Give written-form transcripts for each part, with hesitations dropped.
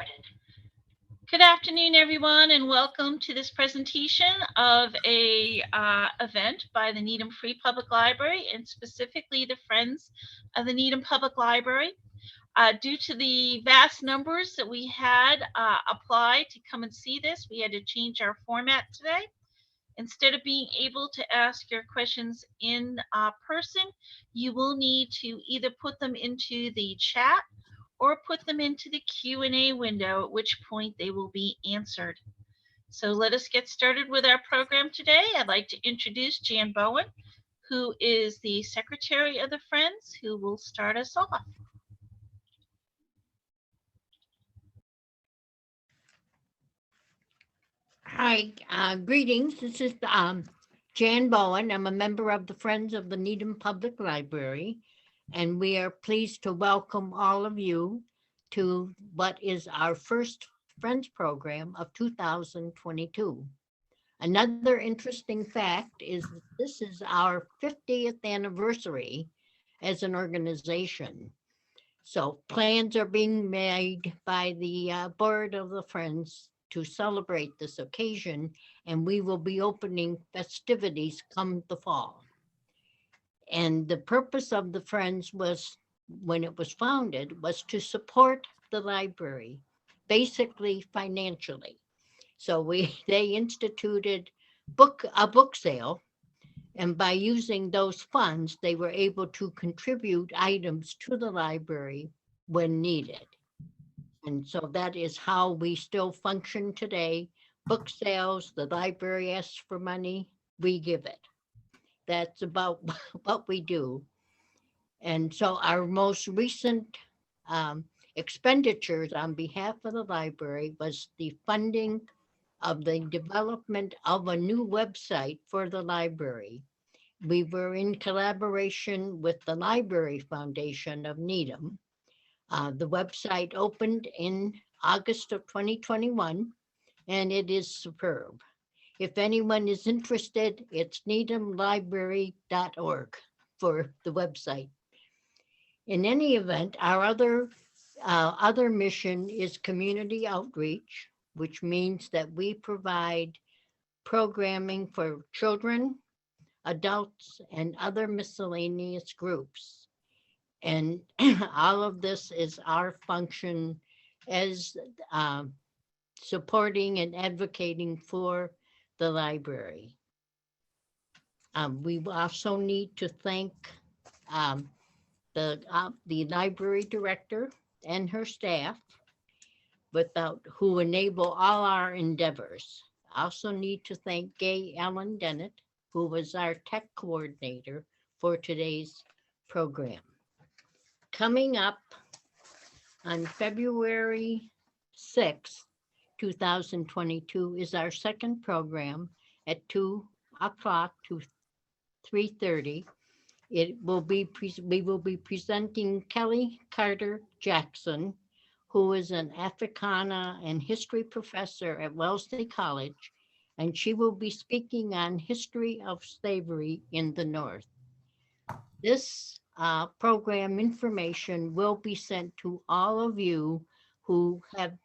recorded. Good afternoon, everyone, and welcome to this presentation of a event by the Needham Free Public Library, and specifically the Friends of the Needham Public Library. Due to the vast numbers that we had apply to come and see this, we had to change our format today. Instead of being able to ask your questions in person, you will need to either put them into the chat or put them into the Q&A window, at which point they will be answered. So let us get started with our program today. I'd like to introduce Jan Bowen, who is the Secretary of the Friends, who will start us off. Hi, greetings. This is Jan Bowen. I'm a member of the Friends of the Needham Public Library, and we are pleased to welcome all of you to what is our first Friends program of 2022. Another interesting fact is that this is our 50th anniversary as an organization. So plans are being made by the board of the Friends to celebrate this occasion, and we will be opening festivities come the fall. And the purpose of the Friends was, when it was founded, was to support the library, basically financially. So they instituted a book sale, and by using those funds, they were able to contribute items to the library when needed. And so that is how we still function today. Book sales, the library asks for money, we give it. That's about what we do. And so our most recent expenditures on behalf of the library was the funding of the development of a new website for the library. We were in collaboration with the Library Foundation of Needham. The website opened in August of 2021, and it is superb. If anyone is interested, it's needhamlibrary.org for the website. In any event, our other mission is community outreach, which means that we provide programming for children, adults, and other miscellaneous groups. And all of this is our function as supporting and advocating for the library. We also need to thank the library director and her staff, who enable all our endeavors. I also need to thank Gay Allen Dennett, who was our tech coordinator for today's program. Coming up on February 6th, 2022 is our second program at 2 o'clock to 3:30. We will be presenting Kelly Carter Jackson, who is an Africana and history professor at Wellesley College, and she will be speaking on history of slavery in the North. This program information will be sent to all of you who have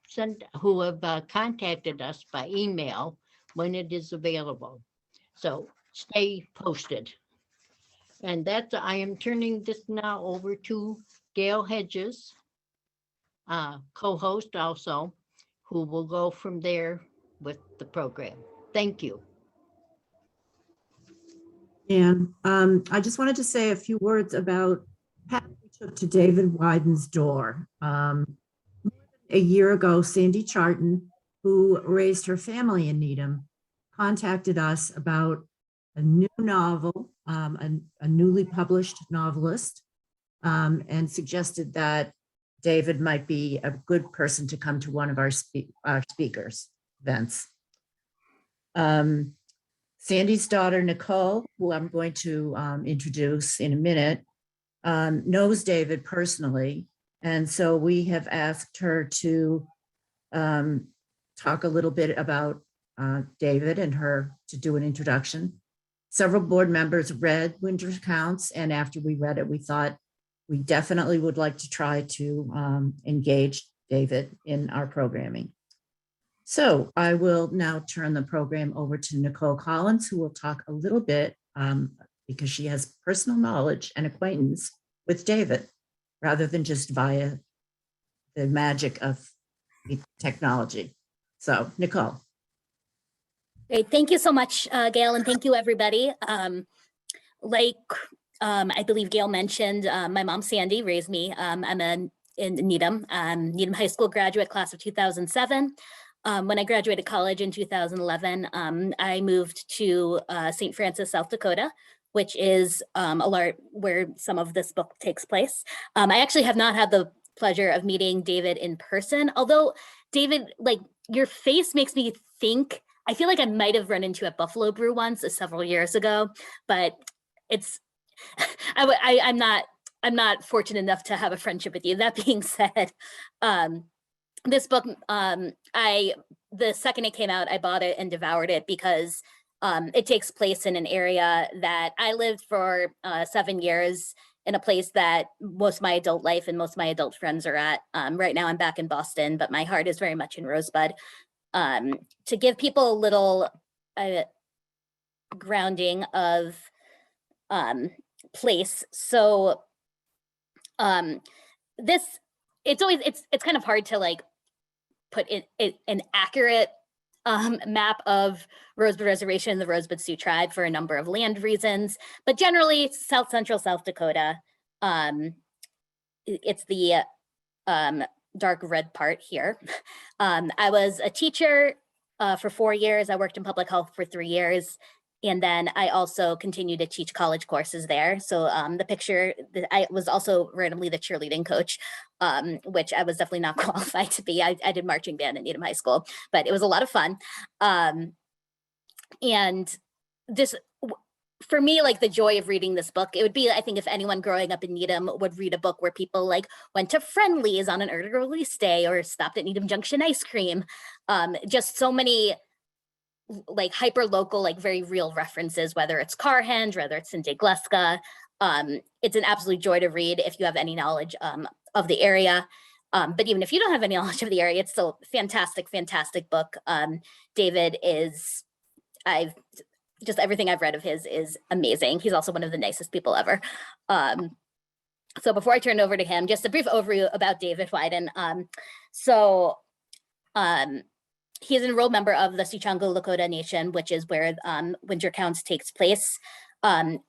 contacted us by email when it is available. So stay posted. And I am turning this now over to Gail Hedges, co-host also, who will go from there with the program. Thank you. And I just wanted to say a few words about how we took to David Wyden's door. More than a year ago, Sandy Charton, who raised her family in Needham, contacted us about a new novel, a newly published novelist, and suggested that David might be a good person to come to one of our speakers events. Sandy's daughter, Nicole, who I'm going to introduce in a minute, knows David personally. And so we have asked her to talk a little bit about David and her to do an introduction. Several board members read Winter Counts, and after we read it, we thought we definitely would like to try to engage David in our programming. So I will now turn the program over to Nicole Collins, who will talk a little bit because she has personal knowledge and acquaintance with David, rather than just via the magic of the technology. So, Nicole. Great. Thank you so much, Gail, and thank you, everybody. I believe Gail mentioned, my mom, Sandy, raised me. I'm in Needham High School graduate class of 2007. When I graduated college in 2011, I moved to St. Francis, South Dakota, which is where some of this book takes place. I actually have not had the pleasure of meeting David in person, although David, like, your face makes me think, I feel like I might have run into at Buffalo Brew once several years ago, but it's, I'm not fortunate enough to have a friendship with you. That being said, this book, the second it came out, I bought it and devoured it because it takes place in an area that I lived for 7 years, in a place that most of my adult life and most of my adult friends are at. Right now I'm back in Boston, but my heart is very much in Rosebud. To give people a little grounding of place. So it's kind of hard to like put an accurate map of Rosebud Reservation, the Rosebud Sioux Tribe, for a number of land reasons, but generally South Central South Dakota. It's the dark red part here. I was a teacher for 4 years. I worked in public health for 3 years. And then I also continued to teach college courses there. So the picture, I was also randomly the cheerleading coach, which I was definitely not qualified to be. I did marching band at Needham High School, but it was a lot of fun. And this, for me, like the joy of reading this book, it would be, I think, if anyone growing up in Needham would read a book where people like went to Friendly's on an early release day or stopped at Needham Junction ice cream. Just so many like hyper local, like very real references, whether it's Carhenge, whether it's Cindy Gleska. It's an absolute joy to read if you have any knowledge of the area. But even if you don't have any knowledge of the area, it's still a fantastic, fantastic book. David is, just everything I've read of his is amazing. He's also one of the nicest people ever. So before I turn over to him, just a brief overview about David Wyden. He is an enrolled member of the Sicangu Lakota Nation, which is where Winter Counts takes place.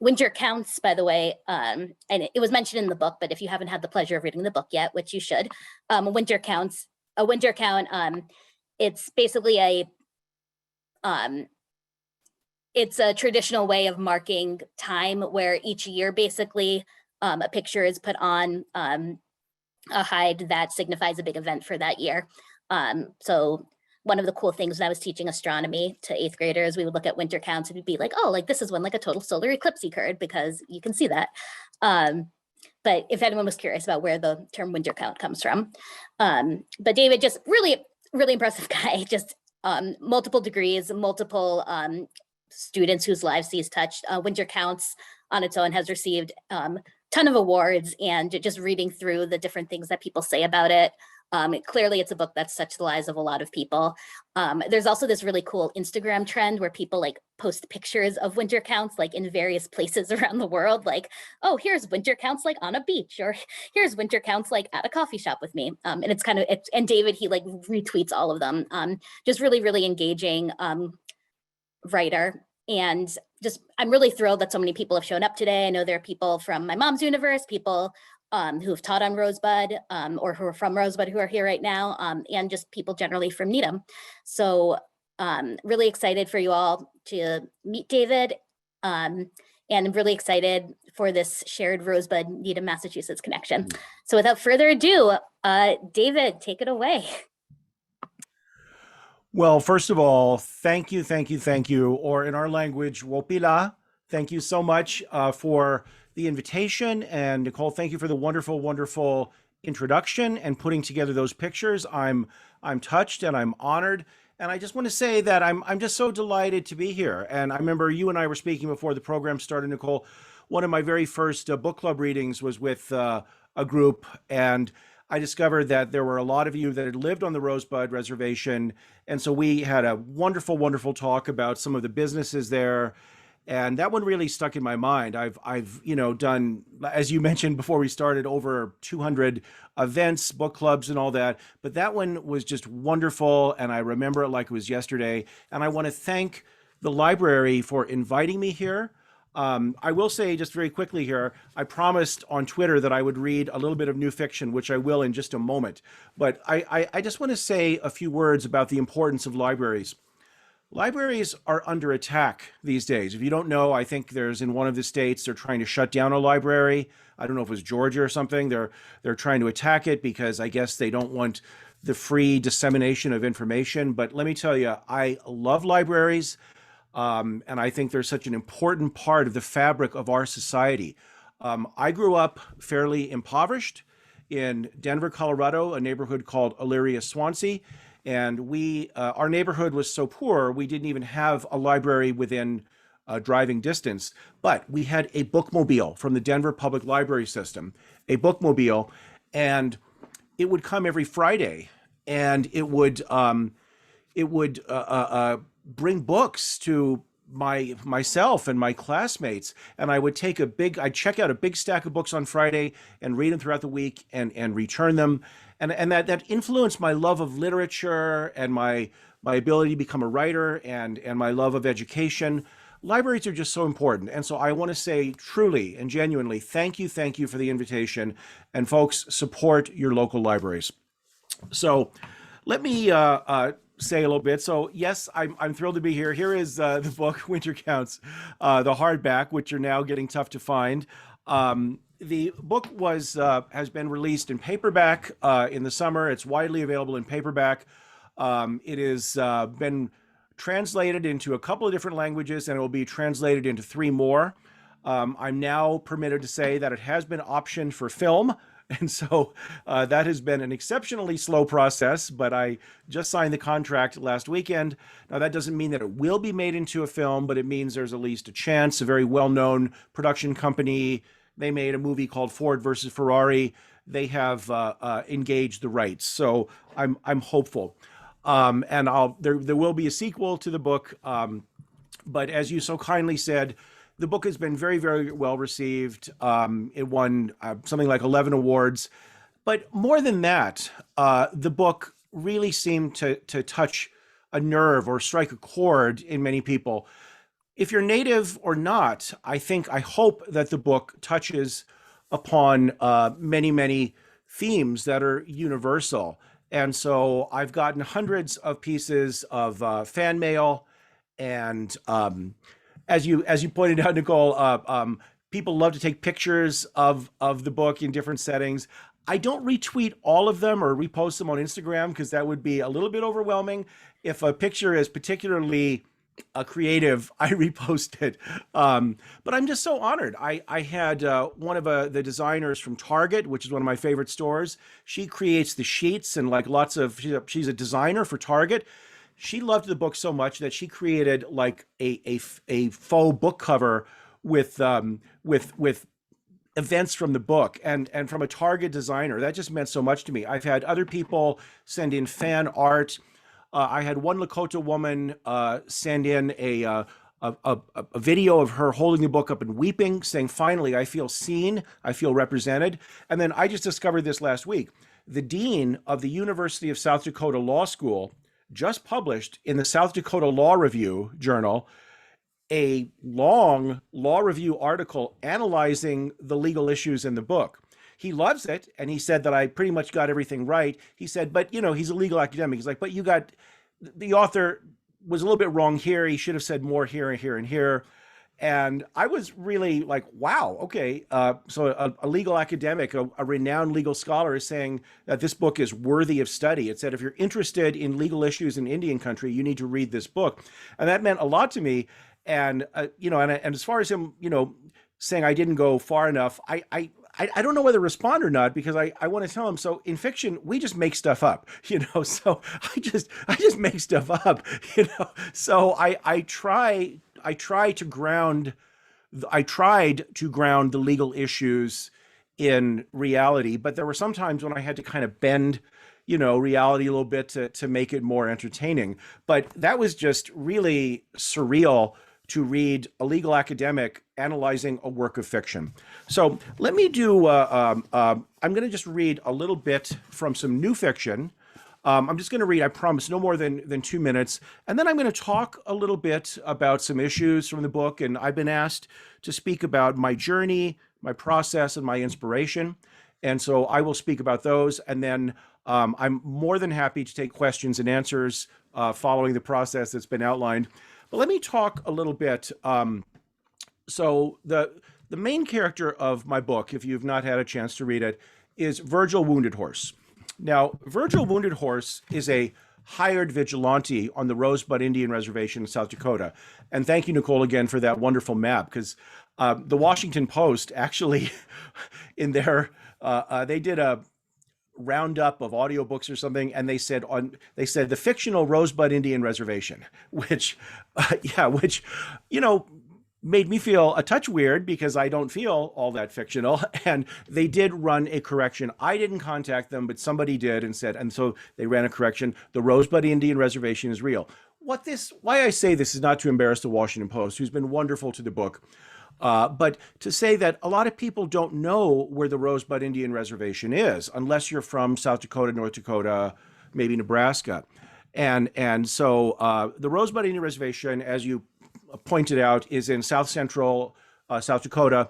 Winter Counts, by the way, and it was mentioned in the book, but if you haven't had the pleasure of reading the book yet, which you should, a winter count, it's basically it's a traditional way of marking time where each year, basically, a picture is put on a hide that signifies a big event for that year. So one of the cool things when I was teaching astronomy to 8th graders, we would look at winter counts and we'd be like, oh, like this is when like a total solar eclipse occurred, because you can see that. But if anyone was curious about where the term winter count comes from. But David, just really, really impressive guy, just multiple degrees, multiple students whose lives he's touched. Winter Counts on its own has received a ton of awards, and just reading through the different things that people say about it, clearly it's a book that's touched the lives of a lot of people. There's also this really cool Instagram trend where people like post pictures of winter counts like in various places around the world, like, oh, here's winter counts like on a beach, or here's winter counts like at a coffee shop with me. And it's kind of, and David, he like retweets all of them. Just really, really engaging writer. And just, I'm really thrilled that so many people have shown up today. I know there are people from my mom's universe, people who have taught on Rosebud or who are from Rosebud who are here right now, and just people generally from Needham. So really excited for you all to meet David, and I'm really excited for this shared Rosebud Needham, Massachusetts connection. So without further ado, David, take it away. Well, first of all, thank you, or in our language, wopila. Thank you so much for the invitation. And Nicole, thank you for the wonderful, wonderful introduction and putting together those pictures. I'm touched and I'm honored. And I just want to say that I'm just so delighted to be here. And I remember you and I were speaking before the program started, Nicole. One of my very first book club readings was with a group, and I discovered that there were a lot of you that had lived on the Rosebud Reservation. And so we had a wonderful, wonderful talk about some of the businesses there. And that one really stuck in my mind. I've done, as you mentioned before we started, over 200 events, book clubs and all that. But that one was just wonderful. And I remember it like it was yesterday. And I want to thank the library for inviting me here. I will say just very quickly here, I promised on Twitter that I would read a little bit of new fiction, which I will in just a moment. But I just want to say a few words about the importance of libraries. Libraries are under attack these days. If you don't know, I think there's in one of the states, they're trying to shut down a library. I don't know if it was Georgia or something. They're trying to attack it because I guess they don't want the free dissemination of information. But let me tell you, I love libraries. And I think they're such an important part of the fabric of our society. I grew up fairly impoverished in Denver, Colorado, a neighborhood called Elyria, Swansea. And our neighborhood was so poor, we didn't even have a library within driving distance. But we had a bookmobile from the Denver Public Library System, a bookmobile, and it would come every Friday, and it would bring books to myself and my classmates, and I'd check out a big stack of books on Friday and read them throughout the week and return them. And that influenced my love of literature and my ability to become a writer and my love of education. Libraries are just so important. And so I want to say truly and genuinely, thank you for the invitation. And folks, support your local libraries. So let me say a little bit. So yes, I'm thrilled to be here. Here is the book, Winter Counts, the hardback, which are now getting tough to find. The book has been released in paperback in the summer. It's widely available in paperback. It has been translated into a couple of different languages, and it will be translated into 3 more. I'm now permitted to say that it has been optioned for film. And so that has been an exceptionally slow process, but I just signed the contract last weekend. Now, that doesn't mean that it will be made into a film, but it means there's at least a chance. A very well-known production company, they made a movie called Ford versus Ferrari. They have engaged the rights. So I'm hopeful. And there will be a sequel to the book. But as you so kindly said, the book has been very, very well received. It won something like 11 awards. But more than that, the book really seemed to touch a nerve or strike a chord in many people. If you're Native or not, I hope that the book touches upon many, many themes that are universal. And so I've gotten hundreds of pieces of fan mail, and as you pointed out, Nicole, people love to take pictures of the book in different settings. I don't retweet all of them or repost them on Instagram because that would be a little bit overwhelming. If a picture is particularly creative, I repost it. But I'm just so honored. I had one of the designers from Target, which is one of my favorite stores. She creates the sheets and like she's a designer for Target. She loved the book so much that she created like a faux book cover with events from the book and from a Target designer. That just meant so much to me. I've had other people send in fan art. I had one Lakota woman send in a video of her holding the book up and weeping, saying, "Finally, I feel seen, I feel represented." And then I just discovered this last week. The dean of the University of South Dakota Law School just published in the South Dakota Law Review Journal a long law review article analyzing the legal issues in the book. He loves it, and he said that I pretty much got everything right. He said, but he's a legal academic. He's like, but the author was a little bit wrong here. He should have said more here and here and here. And I was really like, wow, okay. So a legal academic, a renowned legal scholar is saying that this book is worthy of study. It said, if you're interested in legal issues in Indian country, you need to read this book. And that meant a lot to me. And, and as far as him, saying I didn't go far enough, I don't know whether to respond or not, because I want to tell him, so in fiction, we just make stuff up, so I just make stuff up, so I tried to ground the legal issues in reality, but there were some times when I had to kind of bend, reality a little bit to make it more entertaining. But that was just really surreal to read a legal academic analyzing a work of fiction. So let me do, I'm going to just read a little bit from some new fiction. I'm just going to read, I promise, no more than 2 minutes. And then I'm going to talk a little bit about some issues from the book. And I've been asked to speak about my journey, my process, and my inspiration. And so I will speak about those. And then I'm more than happy to take questions and answers following the process that's been outlined. But let me talk a little bit. So the main character of my book, if you've not had a chance to read it, is Virgil Wounded Horse. Now, Virgil Wounded Horse is a hired vigilante on the Rosebud Indian Reservation in South Dakota. And thank you, Nicole, again for that wonderful map, because the Washington Post actually, in their, they did a roundup of audiobooks or something, and they said the fictional Rosebud Indian Reservation, which made me feel a touch weird because I don't feel all that fictional. And they did run a correction. I didn't contact them, but somebody did and said, and so they ran a correction. The Rosebud Indian Reservation is real. Why I say this is not to embarrass the Washington Post, who's been wonderful to the book, but to say that a lot of people don't know where the Rosebud Indian Reservation is, unless you're from South Dakota, North Dakota, maybe Nebraska. And so the Rosebud Indian Reservation, as you pointed out, is in south central South Dakota,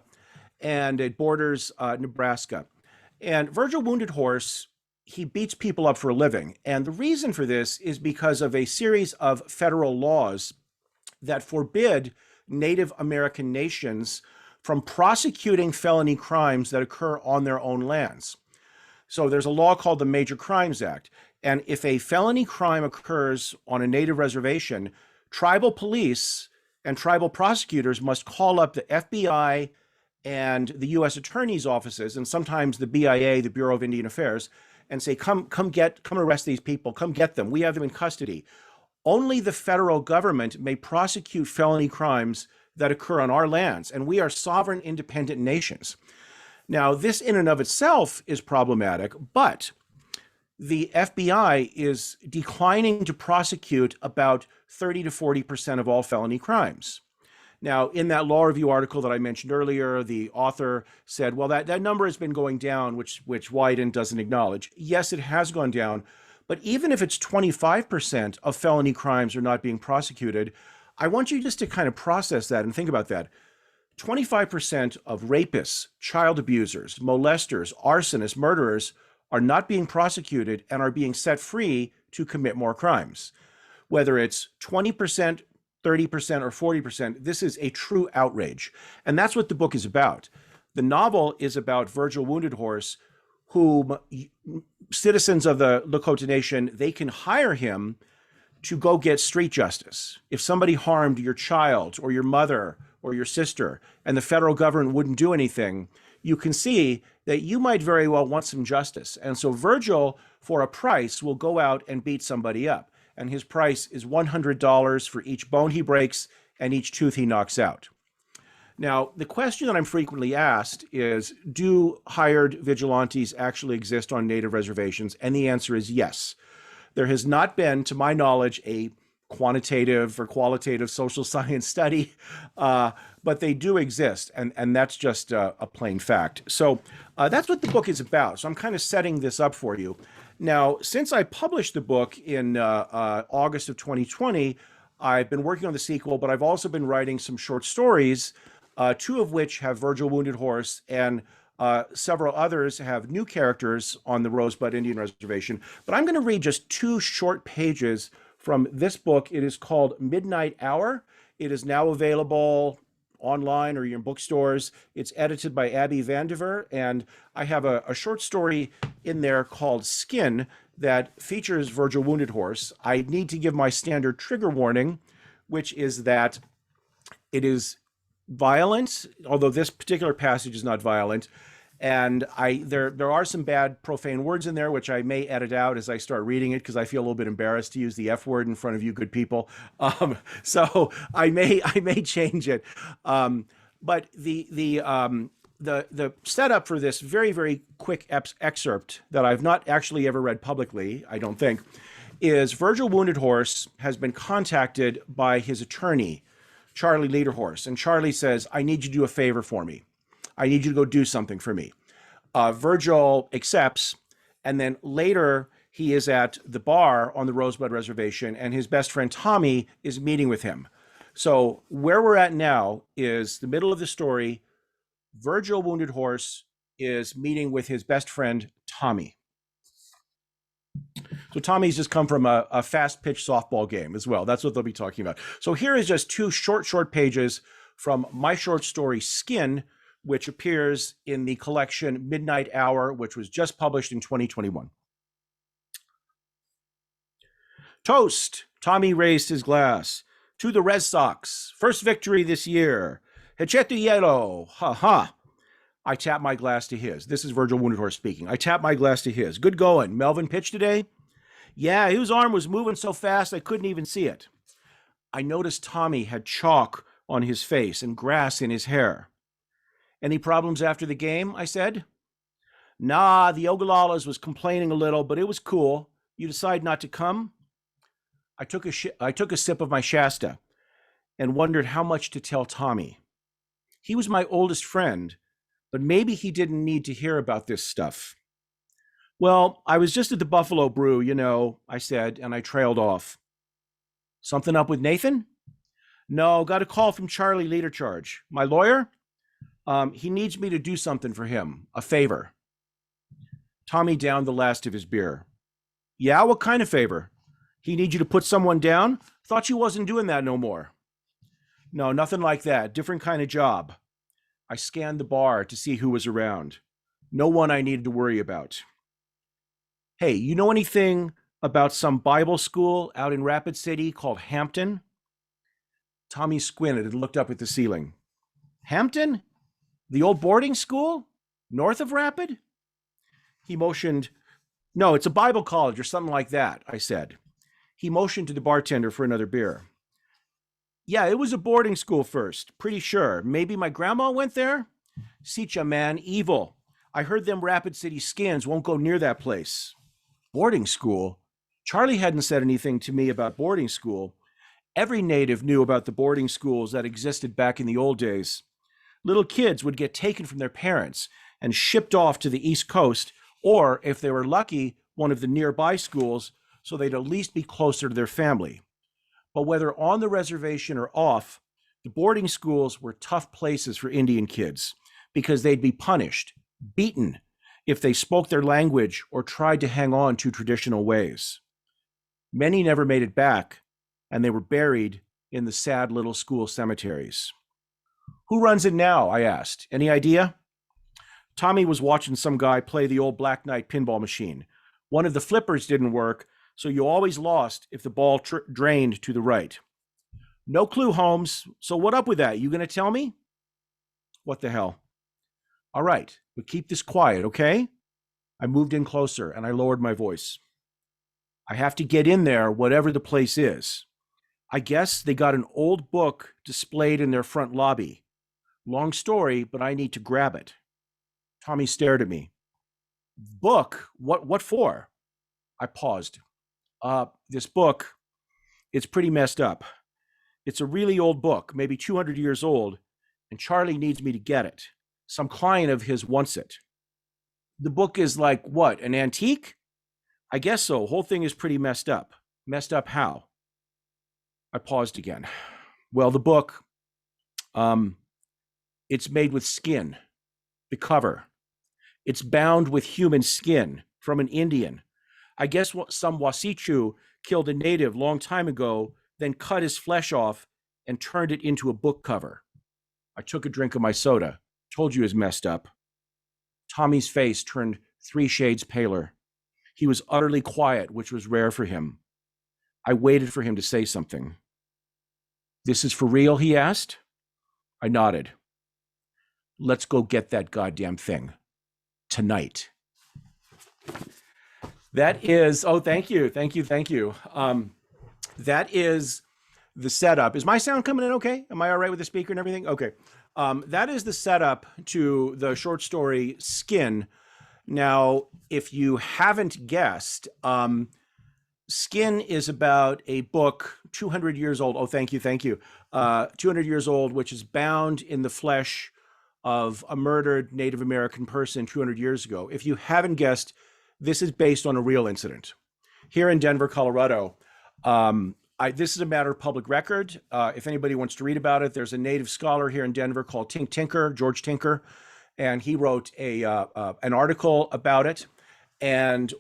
and it borders Nebraska. And Virgil Wounded Horse, he beats people up for a living. And the reason for this is because of a series of federal laws that forbid Native American nations from prosecuting felony crimes that occur on their own lands. So there's a law called the Major Crimes Act. And if a felony crime occurs on a Native reservation, tribal police and tribal prosecutors must call up the FBI and the U.S. Attorney's offices, and sometimes the BIA, the Bureau of Indian Affairs, and say, come arrest these people, come get them. We have them in custody. Only the federal government may prosecute felony crimes that occur on our lands, and we are sovereign, independent nations. Now, this in and of itself is problematic, but the FBI is declining to prosecute about 30 to 40% of all felony crimes. Now, in that law review article that I mentioned earlier, the author said, well, that number has been going down, which Wyden doesn't acknowledge. Yes, it has gone down, but even if it's 25% of felony crimes are not being prosecuted, I want you just to kind of process that and think about that. 25% of rapists, child abusers, molesters, arsonists, murderers are not being prosecuted and are being set free to commit more crimes. Whether it's 20%, 30%, or 40%, this is a true outrage. And that's what the book is about. The novel is about Virgil Wounded Horse, whom citizens of the Lakota Nation, they can hire him to go get street justice. If somebody harmed your child or your mother or your sister and the federal government wouldn't do anything, you can see that you might very well want some justice. And so Virgil, for a price, will go out and beat somebody up. And his price is $100 for each bone he breaks and each tooth he knocks out. Now, the question that I'm frequently asked is, do hired vigilantes actually exist on Native reservations? And the answer is yes. There has not been, to my knowledge, a quantitative or qualitative social science study, but they do exist, and that's just a plain fact. So that's what the book is about. So I'm kind of setting this up for you. Now, since I published the book in August of 2020, I've been working on the sequel, but I've also been writing some short stories, two of which have Virgil Wounded Horse, and several others have new characters on the Rosebud Indian Reservation. But I'm going to read just 2 short pages from this book. It is called Midnight Hour. It is now available online or in bookstores. It's edited by Abby Vandiver, and I have a short story in there called Skin that features Virgil Wounded Horse. I need to give my standard trigger warning, which is that it is violent, although this particular passage is not violent. And there are some bad profane words in there, which I may edit out as I start reading it, because I feel a little bit embarrassed to use the F word in front of you good people. So I may change it. But the setup for this very, very quick excerpt that I've not actually ever read publicly, I don't think, is Virgil Wounded Horse has been contacted by his attorney, Charlie Lederhorse. And Charlie says, I need you to do a favor for me. I need you to go do something for me. Virgil accepts. And then later he is at the bar on the Rosebud Reservation and his best friend Tommy is meeting with him. So where we're at now is the middle of the story. Virgil Wounded Horse is meeting with his best friend Tommy. So Tommy's just come from a fast pitch softball game as well. That's what they'll be talking about. So here is just two short pages from my short story Skin, which appears in the collection Midnight Hour, which was just published in 2021. Toast. Tommy raised his glass. To the Red Sox. First victory this year. Hechete Yellow. Ha ha. I tap my glass to his. This is Virgil Wounded Horse speaking. I tap my glass to his. Good going. Melvin pitched today? Yeah, his arm was moving so fast I couldn't even see it. I noticed Tommy had chalk on his face and grass in his hair. Any problems after the game? I said. Nah, the Ogalalas was complaining a little, but it was cool. You decide not to come? I took a sip of my Shasta and wondered how much to tell Tommy. He was my oldest friend, but maybe he didn't need to hear about this stuff. Well, I was just at the Buffalo Brew, you know, I said, and I trailed off. Something up with Nathan? No, got a call from Charlie Ledercharge. My lawyer? He needs me to do something for him, a favor. Tommy downed the last of his beer. Yeah, what kind of favor? He needs you to put someone down? Thought you wasn't doing that no more. No, nothing like that. Different kind of job. I scanned the bar to see who was around. No one I needed to worry about. Hey, you know anything about some Bible school out in Rapid City called Hampton? Tommy squinted and looked up at the ceiling. Hampton? The old boarding school? North of Rapid? He motioned. No, it's a Bible college or something like that, I said. He motioned to the bartender for another beer. Yeah, it was a boarding school first, pretty sure. Maybe my grandma went there? Sicha, man, evil. I heard them Rapid City skins won't go near that place. Boarding school? Charlie hadn't said anything to me about boarding school. Every native knew about the boarding schools that existed back in the old days. Little kids would get taken from their parents and shipped off to the East Coast, or if they were lucky, one of the nearby schools, so they'd at least be closer to their family. But whether on the reservation or off, the boarding schools were tough places for Indian kids because they'd be punished, beaten, if they spoke their language or tried to hang on to traditional ways. Many never made it back, and they were buried in the sad little school cemeteries. Who runs it now? I asked. Any idea? Tommy was watching some guy play the old Black Knight pinball machine. One of the flippers didn't work, so you always lost if the ball drained to the right. No clue, Holmes. So what up with that? You going to tell me? What the hell? All right, but keep this quiet, okay? I moved in closer and I lowered my voice. I have to get in there, whatever the place is. I guess they got an old book displayed in their front lobby. Long story, but I need to grab it. Tommy stared at me. Book? What for? I paused. This book, it's pretty messed up. It's a really old book, maybe 200 years old, and Charlie needs me to get it. Some client of his wants it. The book is like, what, an antique? I guess so. Whole thing is pretty messed up. Messed up how? I paused again. Well, the book, it's made with skin. The cover. It's bound with human skin from an Indian. I guess some Wasichu killed a native long time ago, then cut his flesh off and turned it into a book cover. I took a drink of my soda. Told you it was messed up. Tommy's face turned 3 shades paler. He was utterly quiet, which was rare for him. I waited for him to say something. This is for real, he asked. I nodded. Let's go get that goddamn thing. Tonight. That is, oh, thank you. That is the setup. Is my sound coming in okay? Am I all right with the speaker and everything? Okay. That is the setup to the short story Skin. Now, if you haven't guessed, Skin is about a book 200 years old. Oh, thank you, thank you. 200 years old, which is bound in the flesh of a murdered Native American person 200 years ago. If you haven't guessed, this is based on a real incident. Here in Denver, Colorado, this is a matter of public record. If anybody wants to read about it, there's a Native scholar here in Denver called George Tinker, and he wrote an article about it. And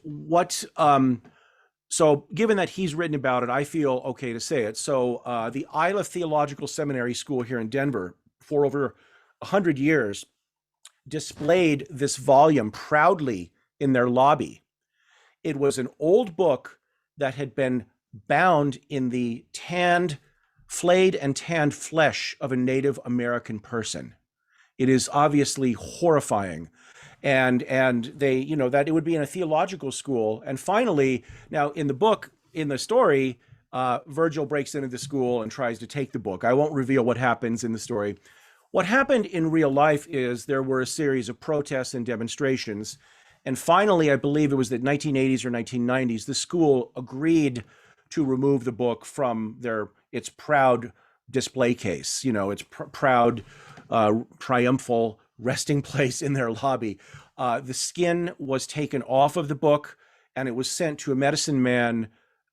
so given that he's written about it, I feel okay to say it. So the Isla Theological Seminary School here in Denver, for over 100 years, displayed this volume proudly in their lobby. It was an old book that had been bound in the flayed and tanned flesh of a Native American person. It is obviously horrifying. And they, that it would be in a theological school. And finally, now in the story, Virgil breaks into the school and tries to take the book. I won't reveal what happens in the story. What happened in real life is there were a series of protests and demonstrations. And finally, I believe it was the 1980s or 1990s, the school agreed to remove the book from its proud display case, its proud, triumphal resting place in their lobby. The skin was taken off of the book and it was sent to a medicine man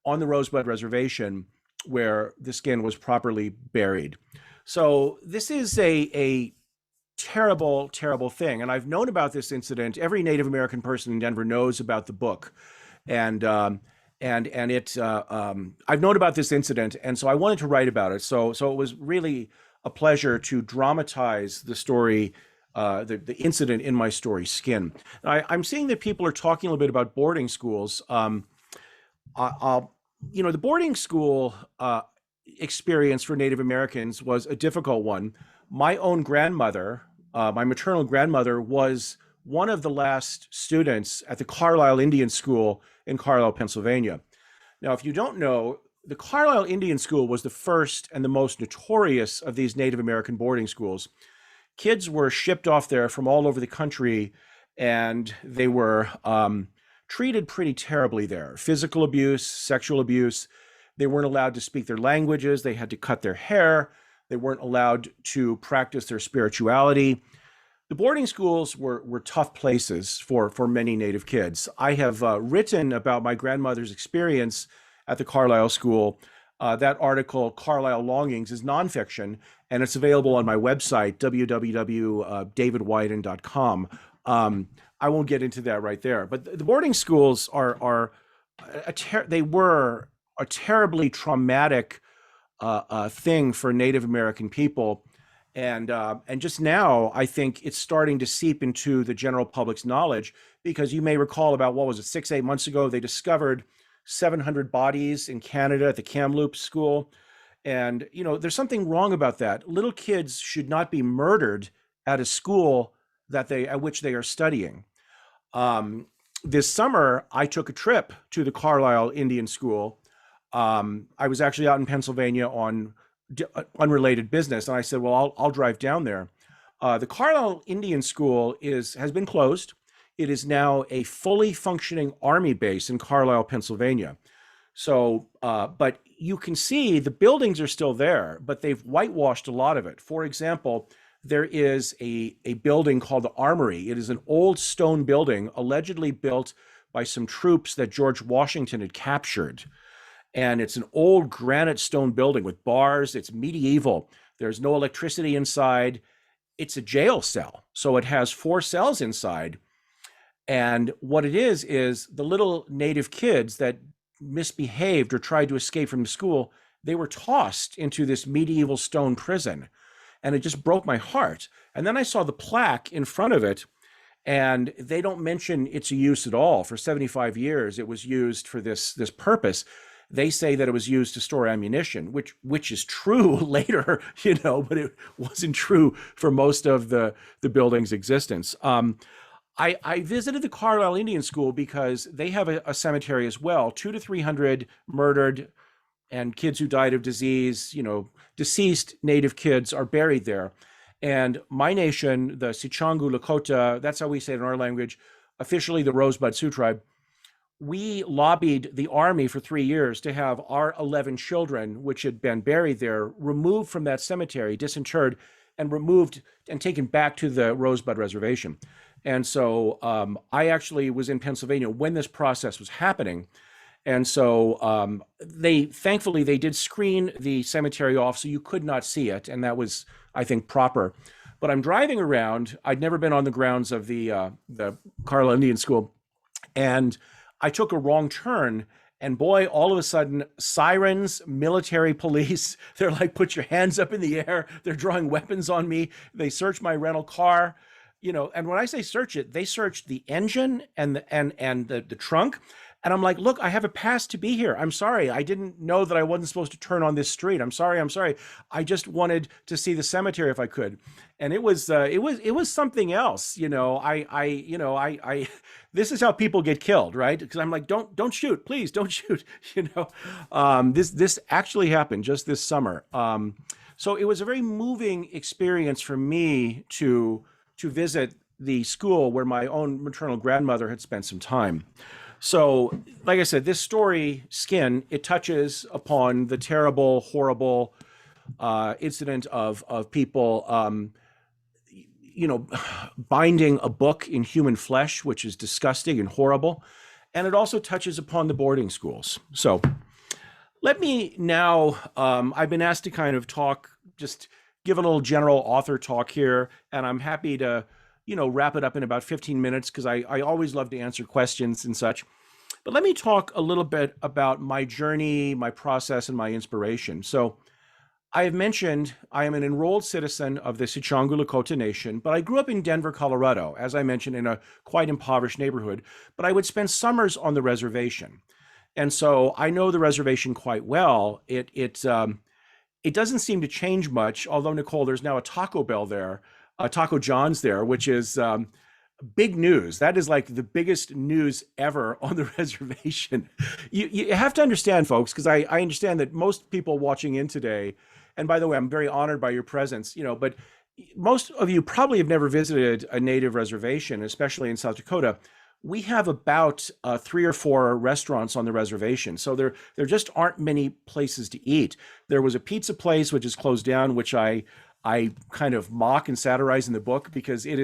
on the Rosebud Reservation where the skin was properly buried. So this is a terrible, terrible thing. And I've known about this incident. Every Native American person in Denver knows about the book. And I've known about this incident. And so I wanted to write about it. So it was really a pleasure to dramatize the story, the incident in my story, Skin. I'm seeing that people are talking a little bit about boarding schools. The boarding school experience for Native Americans was a difficult one. My own grandmother, my maternal grandmother, was one of the last students at the Carlisle Indian School in Carlisle, Pennsylvania. Now, if you don't know, the Carlisle Indian School was the first and the most notorious of these Native American boarding schools. Kids were shipped off there from all over the country, and they were treated pretty terribly there. Physical abuse, sexual abuse. They weren't allowed to speak their languages. They had to cut their hair. They weren't allowed to practice their spirituality. The boarding schools were tough places for many Native kids. I have written about my grandmother's experience at the Carlisle School. That article, Carlisle Longings, is nonfiction, and it's available on my website, www.davidwyden.com. I won't get into that right there, but the boarding schools were a terribly traumatic thing for Native American people. And just now, I think it's starting to seep into the general public's knowledge, because you may recall about, 6-8 months ago, they discovered 700 bodies in Canada at the Kamloops School. And, there's something wrong about that. Little kids should not be murdered at a school at which they are studying. This summer, I took a trip to the Carlisle Indian School. I was actually out in Pennsylvania on unrelated business, and I said, well, I'll drive down there. The Carlisle Indian School has been closed. It is now a fully functioning Army base in Carlisle, Pennsylvania. So, but you can see the buildings are still there, but they've whitewashed a lot of it. For example, there is a building called the Armory. It is an old stone building allegedly built by some troops that George Washington had captured. And it's an old granite stone building with bars. It's medieval. There's no electricity inside. It's a jail cell. So it has 4 cells inside. And what it is the little Native kids that misbehaved or tried to escape from the school, they were tossed into this medieval stone prison. And it just broke my heart. And then I saw the plaque in front of it, and they don't mention its use at all. For 75 years, it was used for this purpose. They say that it was used to store ammunition, which is true later, but it wasn't true for most of the building's existence. I visited the Carlisle Indian School because they have a cemetery as well. 200 to 300 murdered and kids who died of disease, deceased Native kids are buried there. And my nation, the Sicangu Lakota, that's how we say it in our language, officially the Rosebud Sioux Tribe, we lobbied the army for 3 years to have our 11 children, which had been buried there, removed from that cemetery, disinterred, and removed and taken back to the Rosebud Reservation. And so I actually was in Pennsylvania when this process was happening. And so thankfully they did screen the cemetery off so you could not see it. And that was, I think, proper. But I'm driving around. I'd never been on the grounds of the Carl Indian School. And I took a wrong turn. And boy, all of a sudden, sirens, military police, they're like, put your hands up in the air. They're drawing weapons on me. They search my rental car. And when I say search it, they searched the engine and the trunk. And I'm like, look, I have a pass to be here. I'm sorry. I didn't know that I wasn't supposed to turn on this street. I'm sorry. I just wanted to see the cemetery if I could. And it was something else. This is how people get killed, right? Because I'm like, don't shoot, please don't shoot. This actually happened just this summer. So it was a very moving experience for me to visit the school where my own maternal grandmother had spent some time. So, like I said, this story, Skin, it touches upon the terrible, horrible incident of people, binding a book in human flesh, which is disgusting and horrible. And it also touches upon the boarding schools. So let me now, I've been asked to kind of talk, just give a little general author talk here, and I'm happy to wrap it up in about 15 minutes because I always love to answer questions and such. But let me talk a little bit about my journey, my process, and my inspiration. So I have mentioned I am an enrolled citizen of the Sicangu Lakota Nation, but I grew up in Denver, Colorado, as I mentioned, in a quite impoverished neighborhood. But I would spend summers on the reservation. And so I know the reservation quite well. It doesn't seem to change much, although, Nicole, there's now a Taco Bell there, Taco John's there, which is big news. That is like the biggest news ever on the reservation. You have to understand, folks, because I understand that most people watching in today, and by the way, I'm very honored by your presence, but most of you probably have never visited a native reservation, especially in South Dakota. We have about 3 or 4 restaurants on the reservation. So there just aren't many places to eat. There was a pizza place, which is closed down, which I kind of mock and satirize in the book because it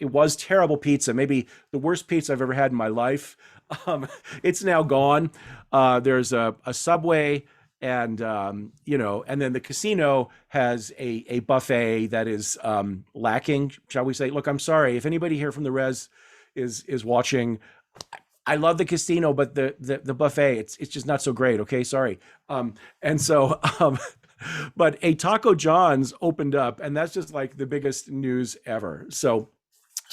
was terrible pizza, maybe the worst pizza I've ever had in my life. It's now gone. There's a Subway, and and then the casino has a buffet that is lacking, shall we say. Look, I'm sorry if anybody here from the res is watching. I love the casino, but the buffet, it's just not so great. Okay, sorry. But a Taco John's opened up, and that's just like the biggest news ever. So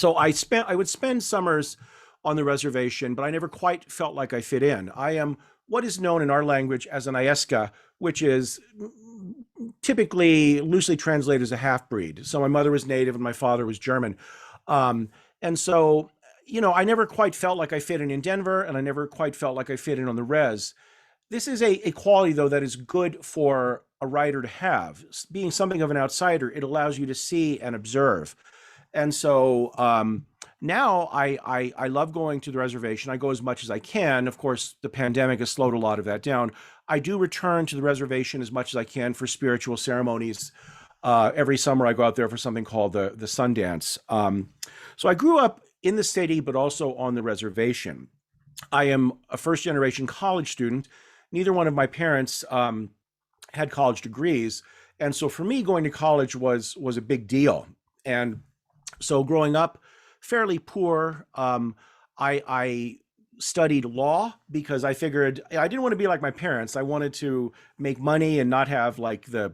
I would spend summers on the reservation, but I never quite felt like I fit in. I am what is known in our language as an Ieska, which is typically loosely translated as a half-breed. So my mother was Native and my father was German. And so, I never quite felt like I fit in Denver, and I never quite felt like I fit in on the res. This is a quality, though, that is good for a writer to have. Being something of an outsider, it allows you to see and observe. And so now I love going to the reservation. I go as much as I can. Of course, the pandemic has slowed a lot of that down. I do return to the reservation as much as I can for spiritual ceremonies. Every summer I go out there for something called the Sundance. So I grew up in the city, but also on the reservation. I am a first-generation college student. Neither one of my parents had college degrees. And so for me, going to college was a big deal. And so growing up fairly poor, I studied law because I figured I didn't want to be like my parents. I wanted to make money and not have like the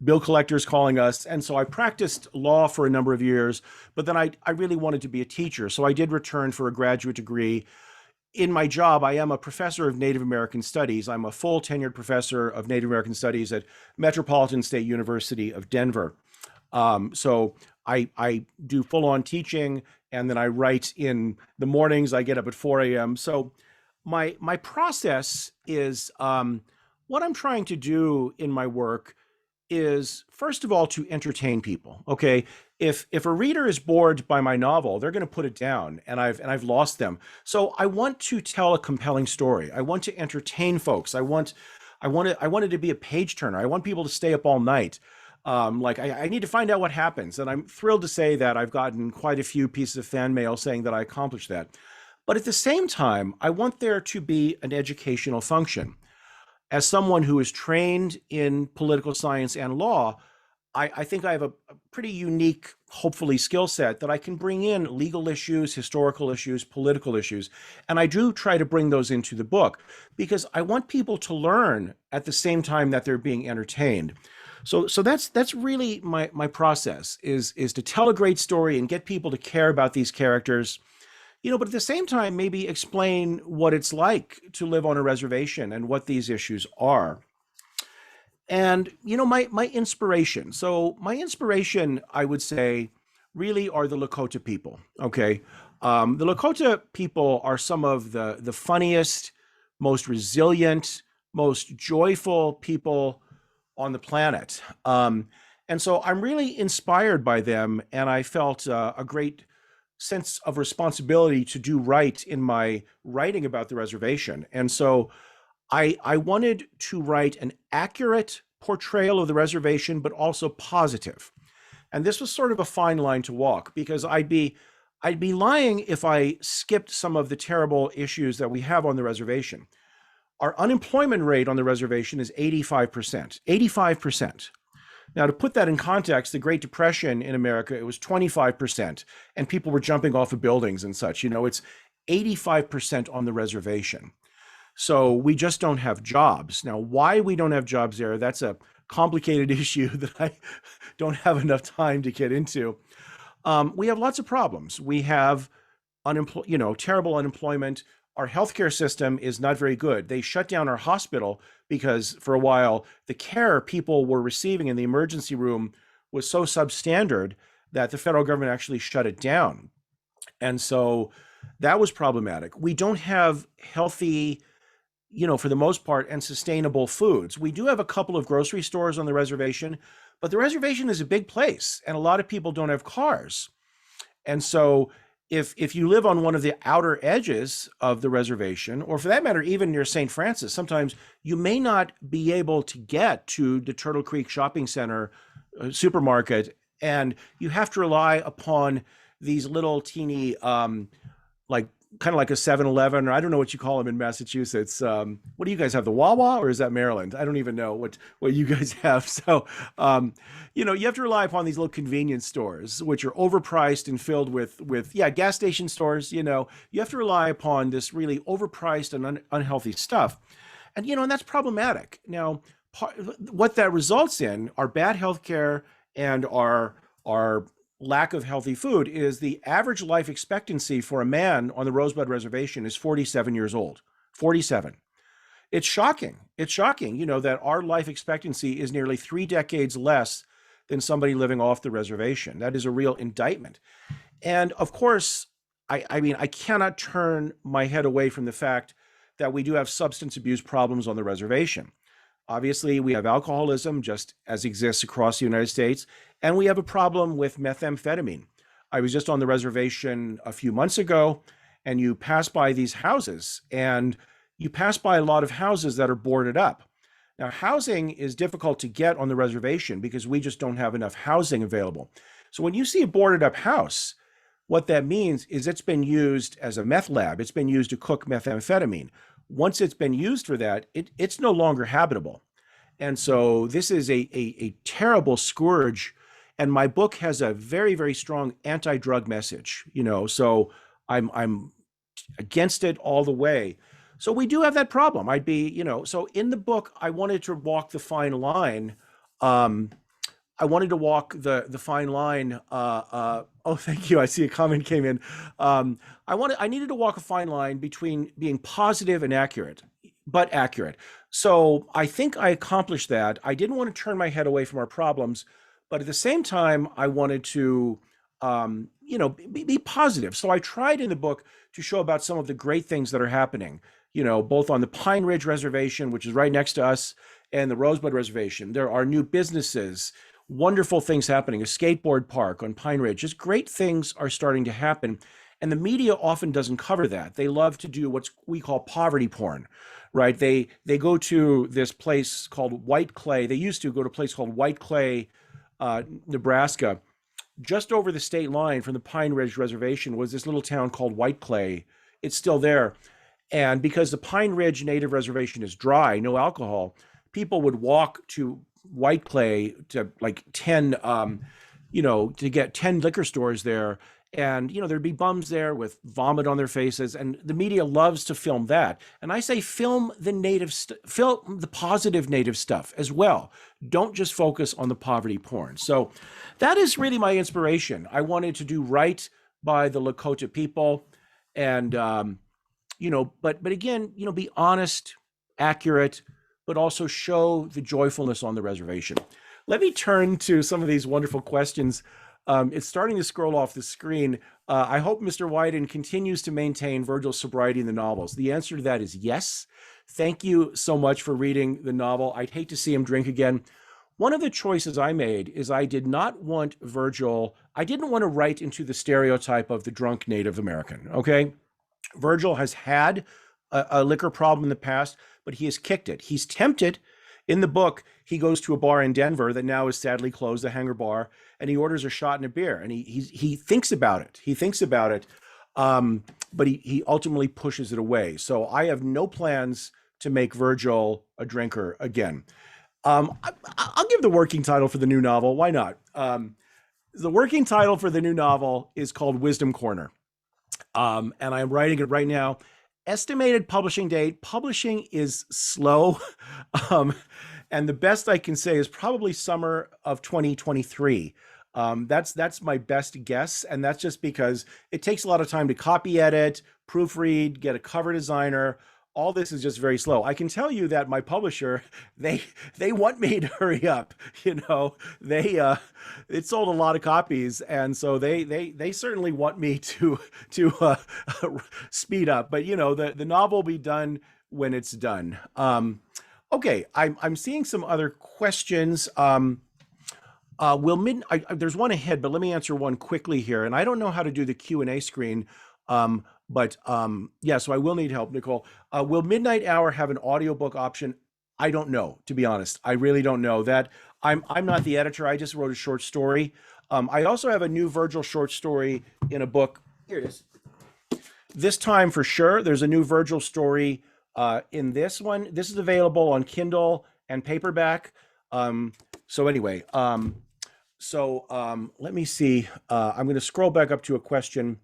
bill collectors calling us. And so I practiced law for a number of years, but then I really wanted to be a teacher. So I did return for a graduate degree. In my job, I am a professor of Native American Studies. I'm a full tenured professor of Native American Studies at Metropolitan State University of Denver. So I do full-on teaching, and then I write in the mornings. I get up at 4 a.m. So my process is what I'm trying to do in my work is, first of all, to entertain people. Okay, if a reader is bored by my novel, they're going to put it down, and I've lost them. So I want to tell a compelling story. I want to entertain folks. I want it to be a page turner. I want people to stay up all night. I need to find out what happens. And I'm thrilled to say that I've gotten quite a few pieces of fan mail saying that I accomplished that. But at the same time, I want there to be an educational function. As someone who is trained in political science and law, I think I have a pretty unique, hopefully, skill set that I can bring in legal issues, historical issues, political issues. And I do try to bring those into the book because I want people to learn at the same time that they're being entertained. So that's really my process is to tell a great story and get people to care about these characters, but at the same time, maybe explain what it's like to live on a reservation and what these issues are. And, my inspiration. So my inspiration, I would say, really are the Lakota people. Okay. The Lakota people are some of the funniest, most resilient, most joyful people on the planet. And so I'm really inspired by them. And I felt a great sense of responsibility to do right in my writing about the reservation. And so I wanted to write an accurate portrayal of the reservation, but also positive. And this was sort of a fine line to walk because I'd be lying if I skipped some of the terrible issues that we have on the reservation. Our unemployment rate on the reservation is 85%. 85%. Now, to put that in context, the Great Depression in America, it was 25%, and people were jumping off of buildings and such. It's 85% on the reservation. So we just don't have jobs. Now, why we don't have jobs there, that's a complicated issue that I don't have enough time to get into. We have lots of problems. We have terrible unemployment. Our healthcare system is not very good. They shut down our hospital because for a while, the care people were receiving in the emergency room was so substandard that the federal government actually shut it down. And so that was problematic. We don't have healthy, for the most part, and sustainable foods. We do have a couple of grocery stores on the reservation, but the reservation is a big place and a lot of people don't have cars. And so if you live on one of the outer edges of the reservation, or for that matter, even near St. Francis, sometimes you may not be able to get to the Turtle Creek Shopping Center supermarket, and you have to rely upon these little teeny, kind of like a 7-Eleven, or I don't know what you call them in Massachusetts. What do you guys have, the Wawa, or is that Maryland? I don't even know what you guys have. So, you have to rely upon these little convenience stores, which are overpriced and filled with gas station stores. You have to rely upon this really overpriced and unhealthy stuff. And, and that's problematic. Now, what that results in are bad healthcare and our lack of healthy food is the average life expectancy for a man on the Rosebud Reservation is 47 years old. 47. It's shocking. It's shocking, that our life expectancy is nearly 3 decades less than somebody living off the reservation. That is a real indictment. And of course, I cannot turn my head away from the fact that we do have substance abuse problems on the reservation. Obviously, we have alcoholism, just as exists across the United States, and we have a problem with methamphetamine. I was just on the reservation a few months ago, and you pass by these houses, and you pass by a lot of houses that are boarded up. Now, housing is difficult to get on the reservation because we just don't have enough housing available. So when you see a boarded up house, what that means is it's been used as a meth lab. It's been used to cook methamphetamine. Once it's been used for that, it's no longer habitable. And so this is a terrible scourge. And my book has a very, very strong anti-drug message, so I'm against it all the way. So we do have that problem. So in the book, I wanted to walk the fine line. I wanted to walk the fine line. Oh, thank you. I see a comment came in. I needed to walk a fine line between being positive and accurate, but accurate. So I think I accomplished that. I didn't want to turn my head away from our problems, but at the same time, I wanted to, be positive. So I tried in the book to show about some of the great things that are happening, both on the Pine Ridge Reservation, which is right next to us, and the Rosebud Reservation. There are new businesses. wonderful things happening, a skateboard park on Pine Ridge. Just great things are starting to happen. And the media often doesn't cover that. They love to do what we call poverty porn, right? They go to this place called White Clay. They used to go to a place called White Clay, Nebraska. Just over the state line from the Pine Ridge Reservation was this little town called White Clay. It's still there. And because the Pine Ridge Native Reservation is dry, no alcohol, people would walk to White Clay to like 10, to get 10 liquor stores there. And, there'd be bums there with vomit on their faces. And the media loves to film that. And I say, film the positive Native stuff as well. Don't just focus on the poverty porn. So that is really my inspiration. I wanted to do right by the Lakota people. And, but again, be honest, accurate, but also show the joyfulness on the reservation. Let me turn to some of these wonderful questions. It's starting to scroll off the screen. I hope Mr. Wyden continues to maintain Virgil's sobriety in the novels. The answer to that is yes. Thank you so much for reading the novel. I'd hate to see him drink again. One of the choices I made is I did not want Virgil, I didn't want to write into the stereotype of the drunk Native American, okay? Virgil has had a liquor problem in the past, but he has kicked it. He's tempted. In the book, he goes to a bar in Denver that now is sadly closed, the Hangar Bar, and he orders a shot and a beer. And he thinks about it. He thinks about it, but he ultimately pushes it away. So I have no plans to make Virgil a drinker again. I'll give the working title for the new novel. Why not? The working title for the new novel is called Wisdom Corner. And I'm writing it right now. Estimated publishing date. Publishing is slow. And the best I can say is probably summer of 2023. That's my best guess. And that's just because it takes a lot of time to copy edit, proofread, get a cover designer. All this is just very slow. I can tell you that my publisher, they want me to hurry up. It sold a lot of copies, and so they certainly want me to speed up. But the novel will be done when it's done. Okay, I'm seeing some other questions. There's one ahead, but let me answer one quickly here. And I don't know how to do the Q&A screen. So I will need help, Nicole. Will Midnight Hour have an audiobook option? I don't know, to be honest. I really don't know that. I'm not the editor. I just wrote a short story. I also have a new Virgil short story in a book. Here it is. This time for sure, there's a new Virgil story in this one. This is available on Kindle and paperback. Let me see. I'm going to scroll back up to a question.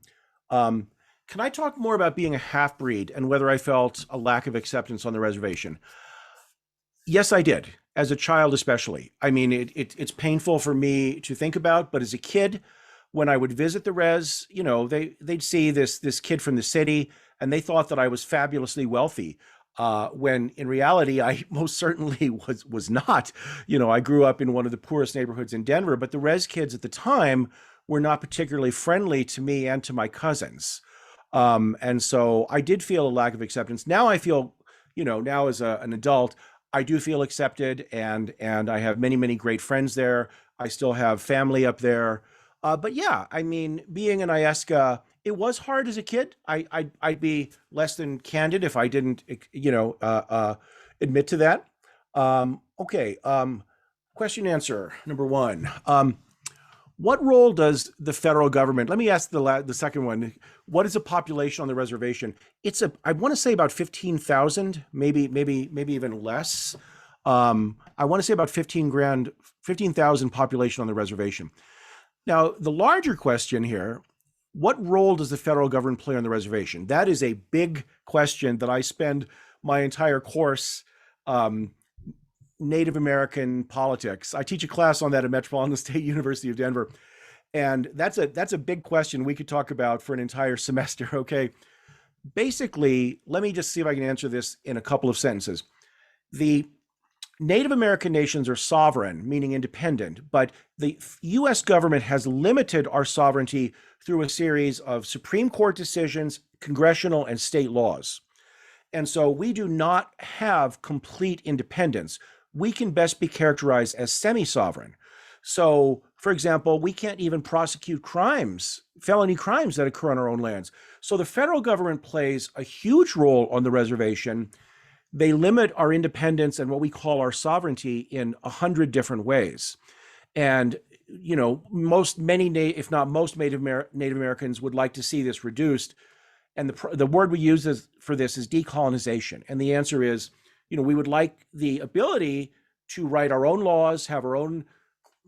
Can I talk more about being a half-breed and whether I felt a lack of acceptance on the reservation? Yes, I did, as a child especially. I mean, it's painful for me to think about, but as a kid, when I would visit the res, they'd see this kid from the city, and they thought that I was fabulously wealthy, when in reality, I most certainly was not. I grew up in one of the poorest neighborhoods in Denver, but the res kids at the time were not particularly friendly to me and to my cousins. And so I did feel a lack of acceptance. Now I feel, now as an adult, I do feel accepted, and I have many, many great friends there. I still have family up there. But yeah, I mean, being in Iesca, it was hard as a kid. I'd be less than candid if I didn't, admit to that. Okay. Question answer number one. What role does the federal government, let me ask the second one. What is the population on the reservation? I want to say about 15,000, maybe even less. I want to say about 15,000 population on the reservation. Now, the larger question here, what role does the federal government play on the reservation? That is a big question that I spend my entire course, Native American politics. I teach a class on that at Metropolitan State University of Denver. And that's a big question we could talk about for an entire semester, okay? Basically, let me just see if I can answer this in a couple of sentences. The Native American nations are sovereign, meaning independent, but the US government has limited our sovereignty through a series of Supreme Court decisions, congressional and state laws. And so we do not have complete independence. We can best be characterized as semi-sovereign. So, for example, we can't even prosecute crimes, felony crimes that occur on our own lands. So the federal government plays a huge role on the reservation. They limit our independence and what we call our sovereignty in 100 different ways. And if not most Native Americans would like to see this reduced. And the word we use for this is decolonization. And the answer is, we would like the ability to write our own laws, have our own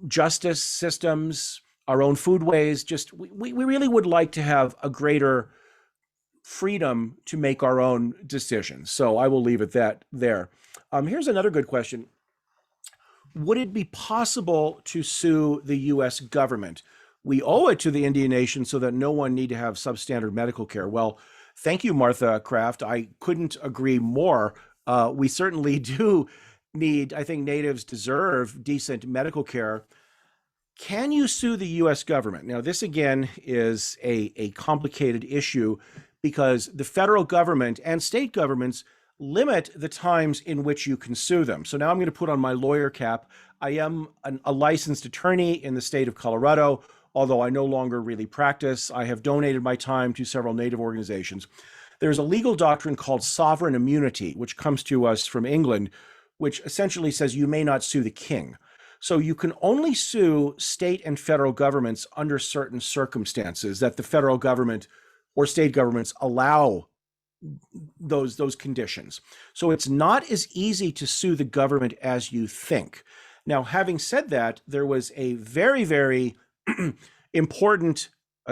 justice systems, our own foodways. We really would like to have a greater freedom to make our own decisions. So I will leave it there. Here's another good question. Would it be possible to sue the U.S. government? We owe it to the Indian Nation so that no one need to have substandard medical care. Well, thank you, Martha Kraft. I couldn't agree more. We certainly do I think natives deserve decent medical care. Can you sue the U.S. government? Now, this again is a complicated issue because the federal government and state governments limit the times in which you can sue them. So now I'm going to put on my lawyer cap. I am a licensed attorney in the state of Colorado, although I no longer really practice. I have donated my time to several Native organizations. There's a legal doctrine called sovereign immunity, which comes to us from England, which essentially says you may not sue the king. So you can only sue state and federal governments under certain circumstances that the federal government or state governments allow those conditions. So it's not as easy to sue the government as you think. Now, having said that, there was a very, very important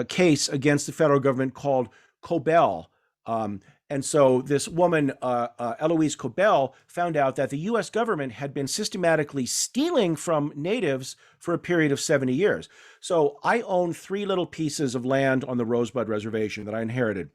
case against the federal government called Cobell. And so this woman, Eloise Cobell, found out that the U.S. government had been systematically stealing from natives for a period of 70 years. So I own 3 little pieces of land on the Rosebud Reservation that I inherited.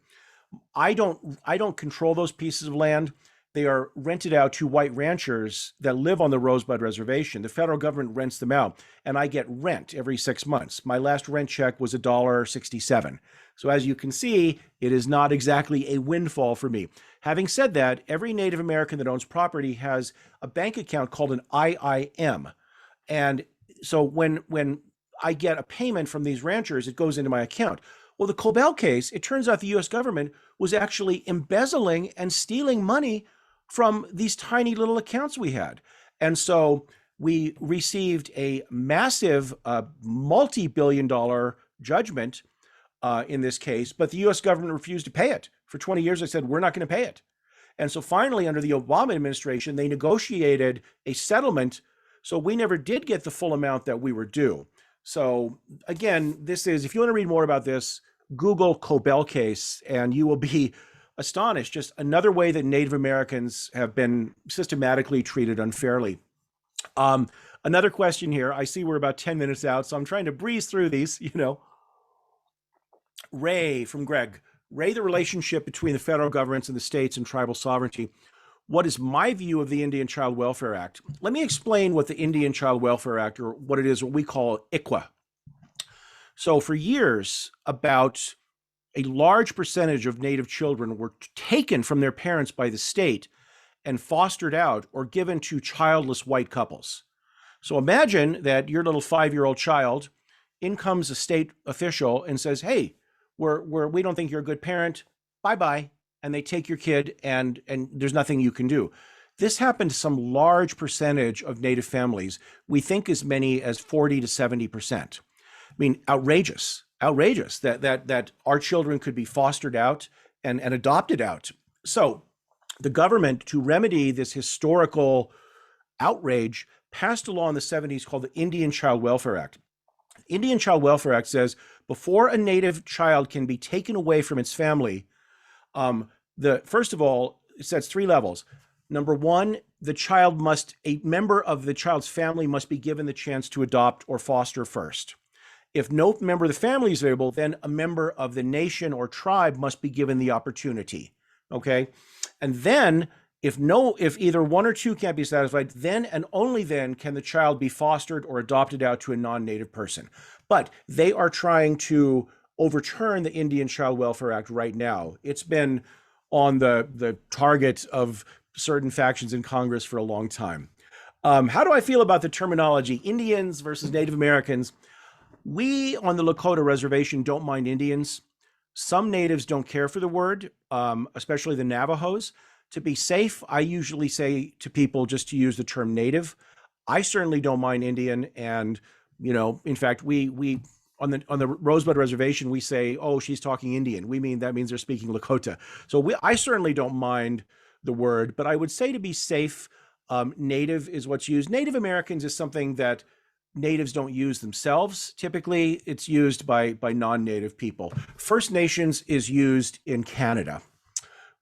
I don't control those pieces of land. They are rented out to white ranchers that live on the Rosebud Reservation. The federal government rents them out, and I get rent every 6 months. My last rent check was $1.67. So as you can see, it is not exactly a windfall for me. Having said that, every Native American that owns property has a bank account called an IIM. And so when I get a payment from these ranchers, it goes into my account. Well, the Cobell case, it turns out the U.S. government was actually embezzling and stealing money from these tiny little accounts we had. And so we received a massive multi-billion-dollar judgment in this case, but the U.S. government refused to pay it. For 20 years, they said, we're not going to pay it. And so finally, under the Obama administration, they negotiated a settlement. So we never did get the full amount that we were due. So again, if you want to read more about this, Google Cobell case, and you will be astonished. Just another way that Native Americans have been systematically treated unfairly. Another question here. I see we're about 10 minutes out, so I'm trying to breeze through these, Ray from Greg. Ray, the relationship between the federal governments and the states and tribal sovereignty. What is my view of the Indian Child Welfare Act? Let me explain what the Indian Child Welfare Act, or what it is, what we call ICWA. So for years, about a large percentage of Native children were taken from their parents by the state and fostered out or given to childless white couples. So imagine that your little 5-year-old child, in comes a state official and says, hey, we don't think you're a good parent, bye-bye. And they take your kid and there's nothing you can do. This happened to some large percentage of Native families. We think as many as 40 to 70%. I mean, outrageous that our children could be fostered out and adopted out. So the government, to remedy this historical outrage, passed a law in the 70s called the Indian Child Welfare Act. The Indian Child Welfare Act says before a Native child can be taken away from its family, first of all, it sets 3 levels. Number 1, a member of the child's family must be given the chance to adopt or foster first. If no member of the family is available, then a member of the nation or tribe must be given the opportunity. Okay. And then if either 1 or 2 can't be satisfied, then and only then can the child be fostered or adopted out to a non-Native person. But they are trying to overturn the Indian Child Welfare Act right now. It's been on the target of certain factions in Congress for a long time. How do I feel about the terminology Indians versus Native Americans? We on the Lakota reservation don't mind Indians. Some natives don't care for the word, especially the Navajos. To be safe, I usually say to people just to use the term native. I certainly don't mind Indian, and in fact, we on the Rosebud Reservation we say, "Oh, she's talking Indian." That means they're speaking Lakota. So I certainly don't mind the word, but I would say to be safe, native is what's used. Native Americans is something that natives don't use themselves. Typically, it's used by non-native people. First Nations is used in Canada.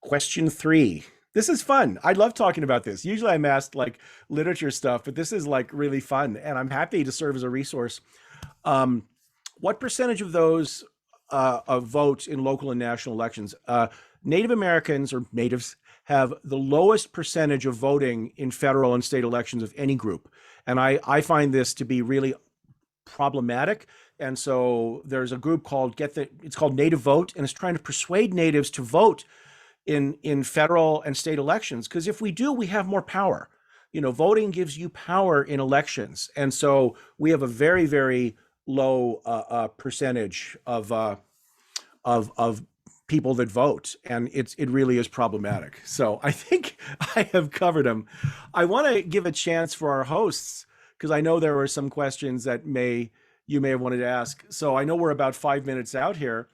Question 3. This is fun. I love talking about this. Usually I'm asked like literature stuff, but this is like really fun, and I'm happy to serve as a resource. What percentage of those vote in local and national elections? Native Americans or natives have the lowest percentage of voting in federal and state elections of any group. And I find this to be really problematic. And so there's a group called it's called Native Vote, and it's trying to persuade natives to vote in federal and state elections. Because if we do, we have more power. Voting gives you power in elections. And so we have a very, very low percentage of people that vote, and it really is problematic. So I think I have covered them. I want to give a chance for our hosts, because I know there were some questions that you may have wanted to ask. So I know we're about 5 minutes out here.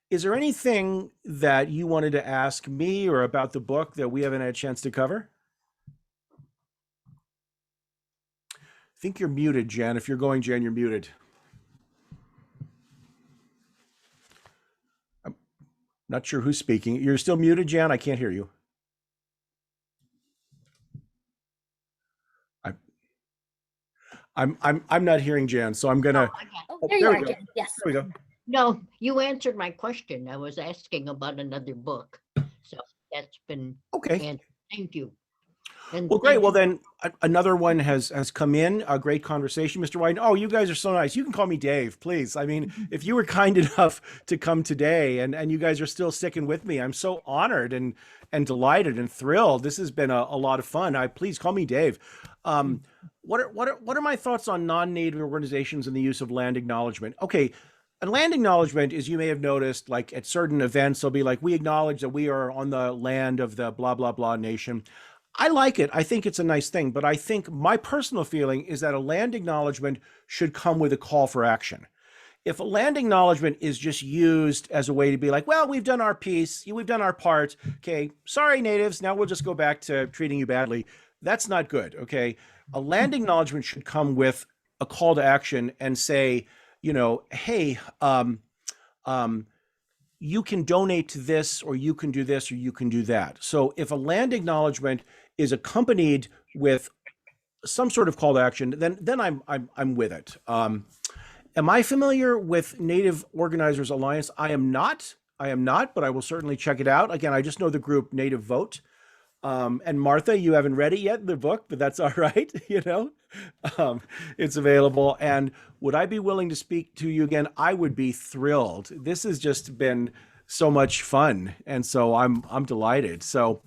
Is there anything that you wanted to ask me or about the book that we haven't had a chance to cover? I think you're muted, Jen. If you're going, Jen, you're muted. I'm not sure who's speaking. You're still muted, Jen. I can't hear you. I'm not hearing Jan, so I'm gonna. Oh, there you are, Jen. Yes. There we go. No, you answered my question. I was asking about another book. So that's been Okay. answered. Thank you. And Well, great. thank Well, you. then another one has come in. A great conversation, Mr. Wyden. Oh, you guys are so nice. You can call me Dave, please. I mean, if you were kind enough to come today, and you guys are still sticking with me, I'm so honored and delighted and thrilled. This has been a lot of fun. Please call me Dave. What are my thoughts on non-native organizations and the use of land acknowledgement? Okay. And land acknowledgement, as you may have noticed, like at certain events, they'll be like, we acknowledge that we are on the land of the blah, blah, blah nation. I like it. I think it's a nice thing, but I think my personal feeling is that a land acknowledgement should come with a call for action. If a land acknowledgement is just used as a way to be like, well, we've done our piece, we've done our part. Okay, sorry, natives. Now we'll just go back to treating you badly. That's not good. Okay. A land acknowledgement should come with a call to action and say, hey, you can donate to this, or you can do this, or you can do that. So if a land acknowledgement is accompanied with some sort of call to action, then I'm with it. Am I familiar with Native Organizers Alliance? I am not, but I will certainly check it out. Again, I just know the group Native Vote. And Martha, you haven't read it yet, the book, but that's all right. It's available. And would I be willing to speak to you again? I would be thrilled. This has just been so much fun. And so I'm delighted. So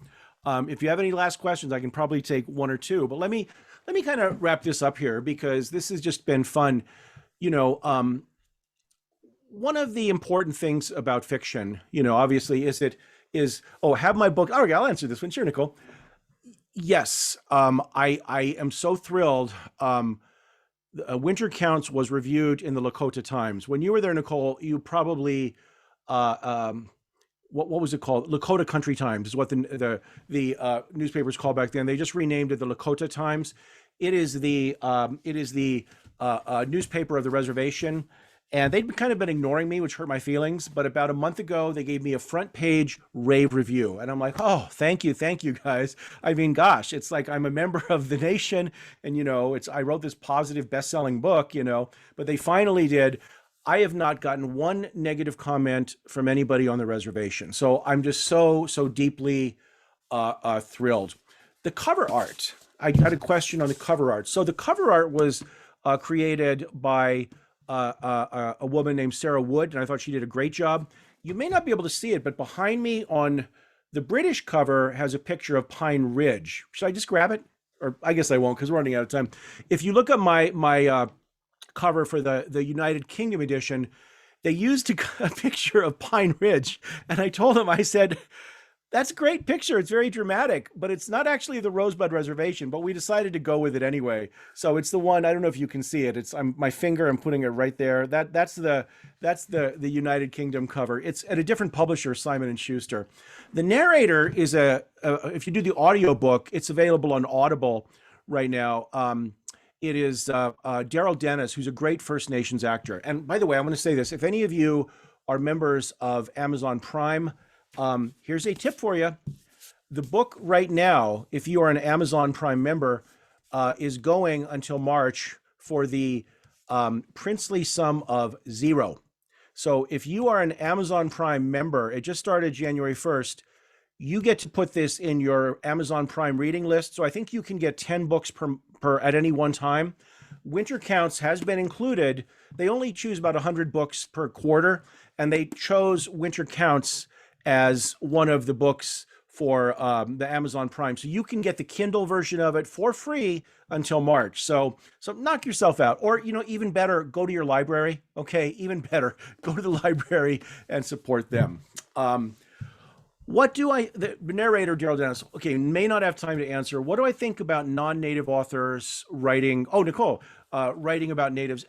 if you have any last questions, I can probably take one or two, but let me kind of wrap this up here, because this has just been fun. One of the important things about fiction, obviously have my book. Oh, okay, I'll answer this one. Sure, Nicole. Yes, I am so thrilled. Winter Counts was reviewed in the Lakota Times. When you were there, Nicole, you probably, what was it called? Lakota Country Times is what the newspapers called back then. They just renamed it the Lakota Times. It is the newspaper of the reservation. And they'd kind of been ignoring me, which hurt my feelings. But about a month ago, they gave me a front page rave review. And I'm like, oh, thank you guys. I mean, gosh, it's like I'm a member of the nation. And, I wrote this positive best-selling book, but they finally did. I have not gotten one negative comment from anybody on the reservation. So I'm just so deeply thrilled. The cover art, I got a question on the cover art. So the cover art was created by a woman named Sarah Wood, and I thought she did a great job. You may not be able to see it, but behind me on the British cover has a picture of Pine Ridge. Should I just grab it? or I guess I won't because we're running out of time. If you look at my cover for the United Kingdom edition, they used a picture of Pine Ridge, and I told them, I said, that's a great picture. It's very dramatic, but it's not actually the Rosebud Reservation, but we decided to go with it anyway. So it's the one, I don't know if you can see it. My finger, I'm putting it right there. That's the United Kingdom cover. It's at a different publisher, Simon & Schuster. The Narrator is if you do the audio book, it's available on Audible right now. It is Daryl Dennis, who's a great First Nations actor. And by the way, I'm going to say this. If any of you are members of Amazon Prime, here's a tip for you. The book right now, if you are an Amazon Prime member, is going until March for the princely sum of $0. So if you are an Amazon Prime member, it just started January 1st, you get to put this in your Amazon Prime reading list. So I think you can get 10 books per at any one time. Winter Counts has been included. They only choose about 100 books per quarter, and they chose Winter Counts as one of the books for the Amazon Prime. So you can get the Kindle version of it for free until March. So knock yourself out. Or, even better, go to your library. Okay, even better, go to the library and support them. The narrator, Daryl Dennis, okay, may not have time to answer. What do I think about non-native authors writing? Oh, Nicole, writing about natives.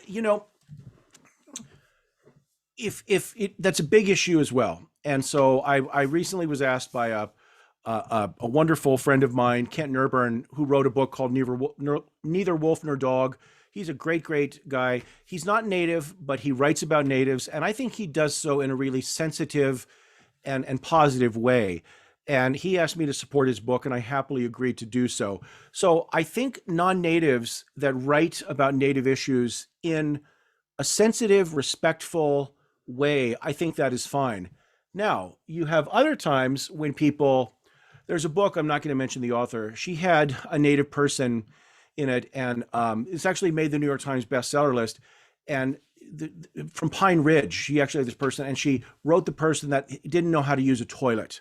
That's a big issue as well. And so I recently was asked by a wonderful friend of mine, Kent Nurburn, who wrote a book called Neither Wolf Nor Dog. He's a great, great guy. He's not native, but he writes about natives. And I think he does so in a really sensitive and positive way. And he asked me to support his book, and I happily agreed to do so. So I think non-natives that write about native issues in a sensitive, respectful way, I think that is fine. Now, you have other times when there's a book, I'm not going to mention the author, she had a native person in it, and it's actually made the New York Times bestseller list. And from Pine Ridge, she actually had this person, and she wrote the person that didn't know how to use a toilet.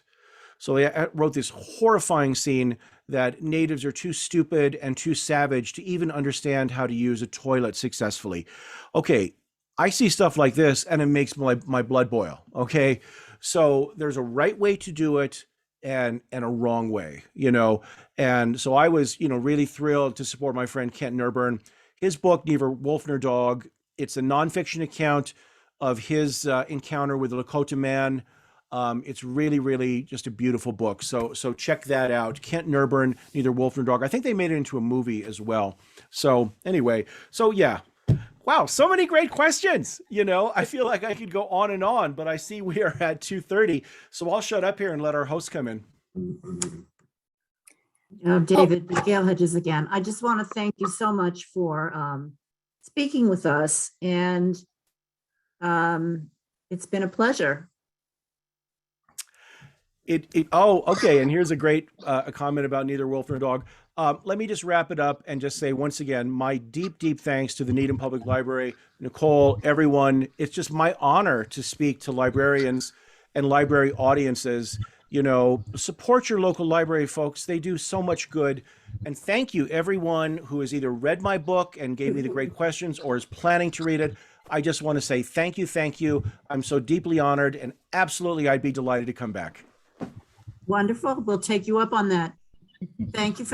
So they wrote this horrifying scene that natives are too stupid and too savage to even understand how to use a toilet successfully. Okay, I see stuff like this and it makes my blood boil. Okay, so there's a right way to do it and a wrong way, And so I was, really thrilled to support my friend Kent Nurburn. His book, Neither Wolf Nor Dog, it's a nonfiction account of his encounter with the Lakota man. It's really, really just a beautiful book. So check that out. Kent Nurburn, Neither Wolf Nor Dog. I think they made it into a movie as well. So anyway, yeah. Wow, so many great questions. I feel like I could go on and on, but I see we are at 2:30. So I'll shut up here and let our host come in. David, Gail Hedges again. I just want to thank you so much for speaking with us, and it's been a pleasure. Okay. And here's a great a comment about Neither Wolf Nor Dog. Let me just wrap it up and just say once again, my deep, deep thanks to the Needham Public Library, Nicole, everyone. It's just my honor to speak to librarians and library audiences. Support your local library, folks. They do so much good. And thank you, everyone who has either read my book and gave me the great questions or is planning to read it. I just want to say thank you. Thank you. I'm so deeply honored, and absolutely, I'd be delighted to come back. Wonderful. We'll take you up on that. Thank you for